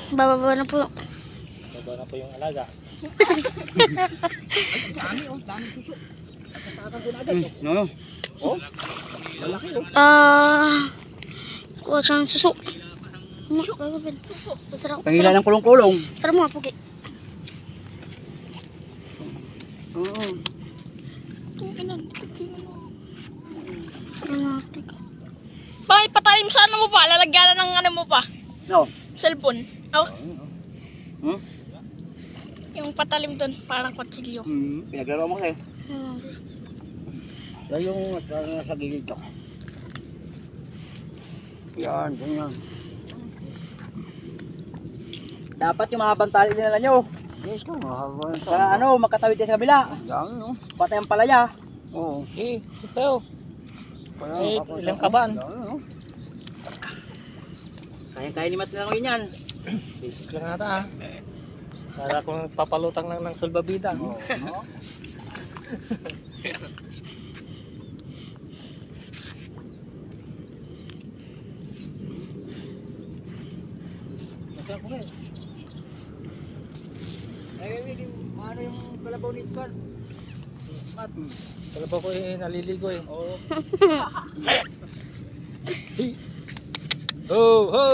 Bababa na po. Baba na po yung alaga. Dami oh, dami suso. Tatakan ko na agad. No. Oh. Malaki oh. Kuha siyang suso. Bababa. Suso. Sarap. Pangila ng kulong-kulong. Sarap mga pugi. Oo. Bakit patalim sa ano mo pa? Lalagyan na ng ano mo pa? No. Cellphone. Oh, Hmm? yung patalim doon, parang kutsilyo. Pinaglaro mo kasi. Yan yung nasa gilid ko. Yan, ganyan. Dapat yung mahabang tali dinala nyo. Yes, ko, mahabang tali. Para ano, makatawid din sa kabila. Yan, no? Patay ang palaya. Oo. Eh, ito. Ilang kaban? Kaya ni Mat na lang yan. Basic lang ata ah. Para kung papalutang lang ng sulbabida. Oo. No? Masarap ko eh. Ano yung kalabaw nito kan? Mat. Kalabaw ko eh, naliligo eh. Oo. Ho ho!